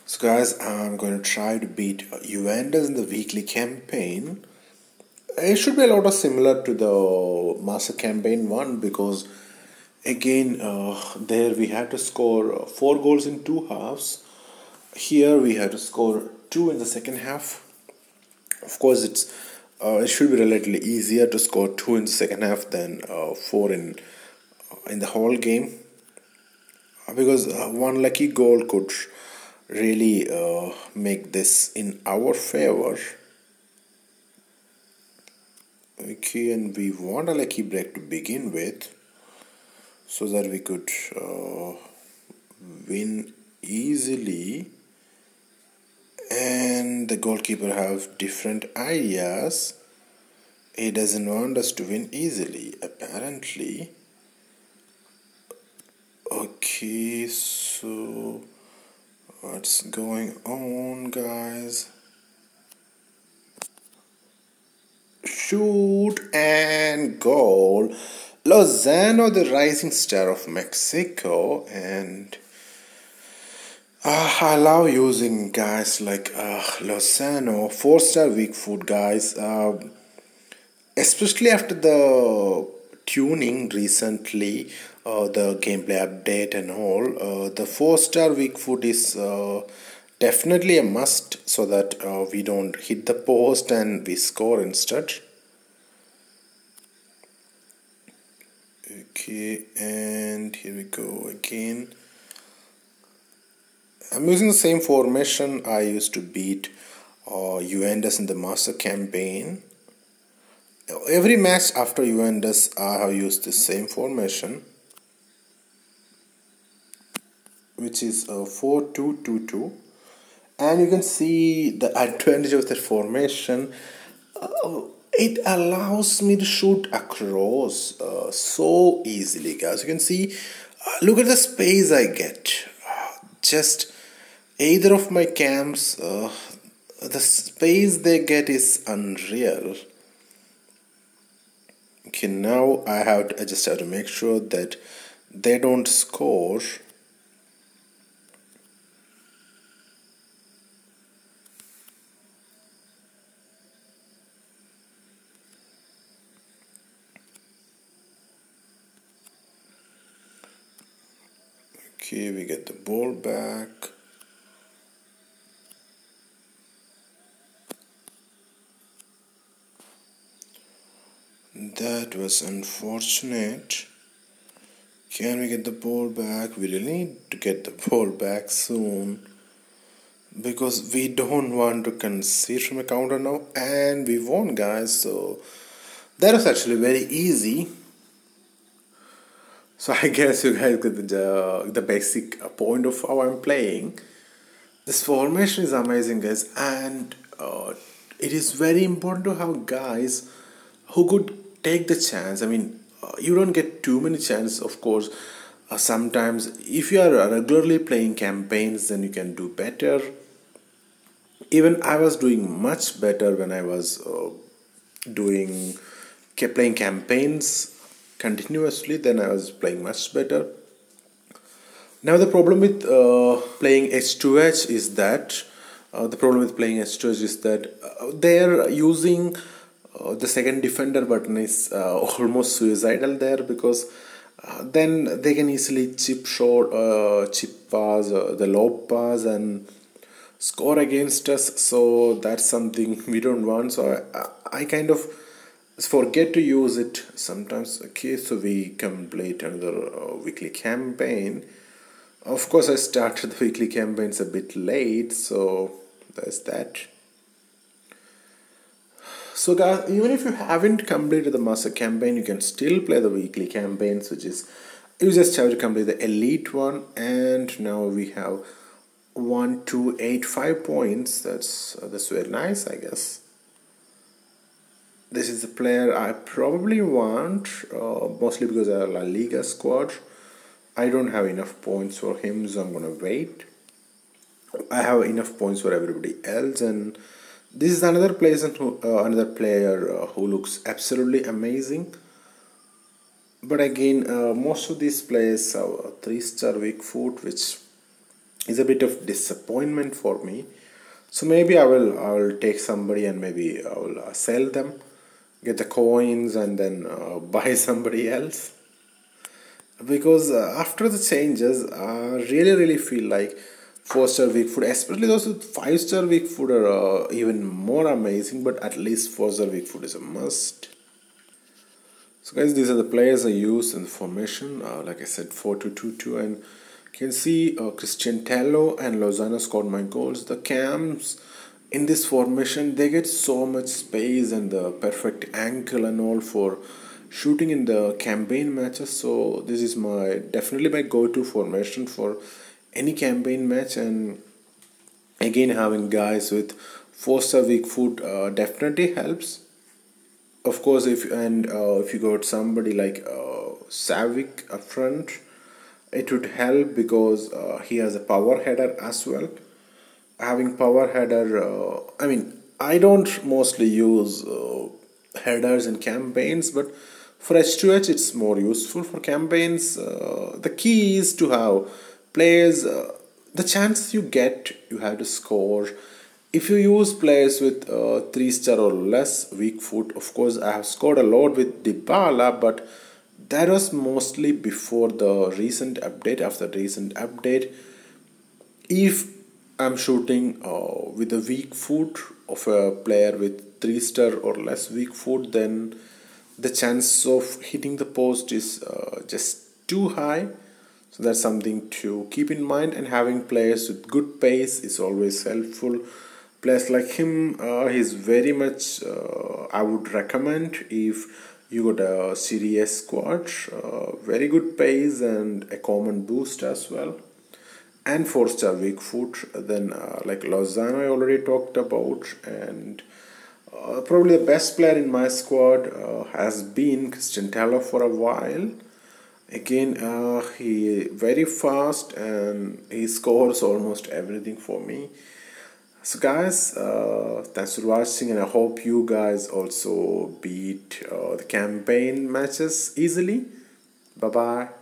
So guys, I'm going to try to beat Juventus in the weekly campaign. It should be a lot of similar to the master campaign one because again there we had to score 4 goals in 2 halves. Here we had to score 2 in the second half. Of course, it should be relatively easier to score 2 in the second half than 4 in the whole game because one lucky goal could really make this in our favor. Okay, and we want a lucky break to begin with so that we could win easily. And the goalkeeper have different ideas. He doesn't want us to win easily, apparently. Okay, so what's going on, guys? Shoot and goal. Lozano, the rising star of Mexico, and I love using guys like Lozano, 4-star weak foot guys, especially after the tuning recently, the gameplay update and all. The 4-star weak foot is definitely a must so that we don't hit the post and we score instead. Okay, and here we go again. I'm using the same formation I used to beat Juventus in the master campaign. Every match after Juventus I have used the same formation, which is 4-2-2-2, and you can see the advantage of that formation. It allows me to shoot across so easily, guys. You can see, look at the space I get. Just either of my cams, the space they get is unreal. Okay, now I just have to make sure that they don't score. Okay, we get the ball back. That was unfortunate. Can we get the ball back? We really need to get the ball back soon because we don't want to concede from a counter now, and we won, guys. So that was actually very easy. So I guess you guys get the basic point of how I'm playing. This formation is amazing, guys, and it is very important to have guys who could take the chance. I mean, you don't get too many chances, of course. Sometimes, if you are regularly playing campaigns, then you can do better. Even I was doing much better when I was playing campaigns continuously. Then I was playing much better. Now the problem with playing H2H is that they're using the second defender button is almost suicidal there because then they can easily chip pass, the lob pass and score against us. So that's something we don't want. So I kind of forget to use it sometimes. Okay, so we complete another weekly campaign. Of course, I started the weekly campaigns a bit late, so there's that. So guys, even if you haven't completed the master campaign, you can still play the weekly campaigns, which is you just have to complete the elite one, and now we have 1, 2, 8, 5 points. That's very nice, I guess. This is the player I probably want, mostly because I have La Liga squad. I don't have enough points for him, so I'm gonna wait. I have enough points for everybody else, and this is another player who looks absolutely amazing. But again, most of these players have a 3-star weak foot, which is a bit of disappointment for me. So maybe I will take somebody and maybe I will sell them, get the coins, and then buy somebody else. Because after the changes, I really feel like 4-star weak food, especially those with 5-star weak food, are even more amazing. But at least 4-star weak food is a must. So guys, these are the players I use in the formation. Like I said, 4-2-2-2, and you can see Christian Tello and Lozano scored my goals. The cams in this formation, they get so much space and the perfect angle and all for shooting in the campaign matches. So this is my definitely my go-to formation for any campaign match. And again, having guys with 4-star weak foot definitely helps. Of course, if you got somebody like Savic up front, it would help because he has a power header as well. Having power header, I don't mostly use headers in campaigns, but for H2H it's more useful. For campaigns, the key is to have players, the chances you get, you have to score. If you use players with 3-star or less weak foot, of course I have scored a lot with Dybala, but that was mostly before the recent update. After the recent update, if I'm shooting with a weak foot of a player with 3-star or less weak foot, then the chance of hitting the post is just too high. So that's something to keep in mind. And having players with good pace is always helpful. Players like him, he's very much I would recommend if you got a Series squad. Very good pace and a common boost as well, and 4-star weak foot. Then like Lozano I already talked about, and probably the best player in my squad has been Christian Taylor for a while. Again, he very fast and he scores almost everything for me. So guys, thanks for watching, and I hope you guys also beat the campaign matches easily. Bye bye.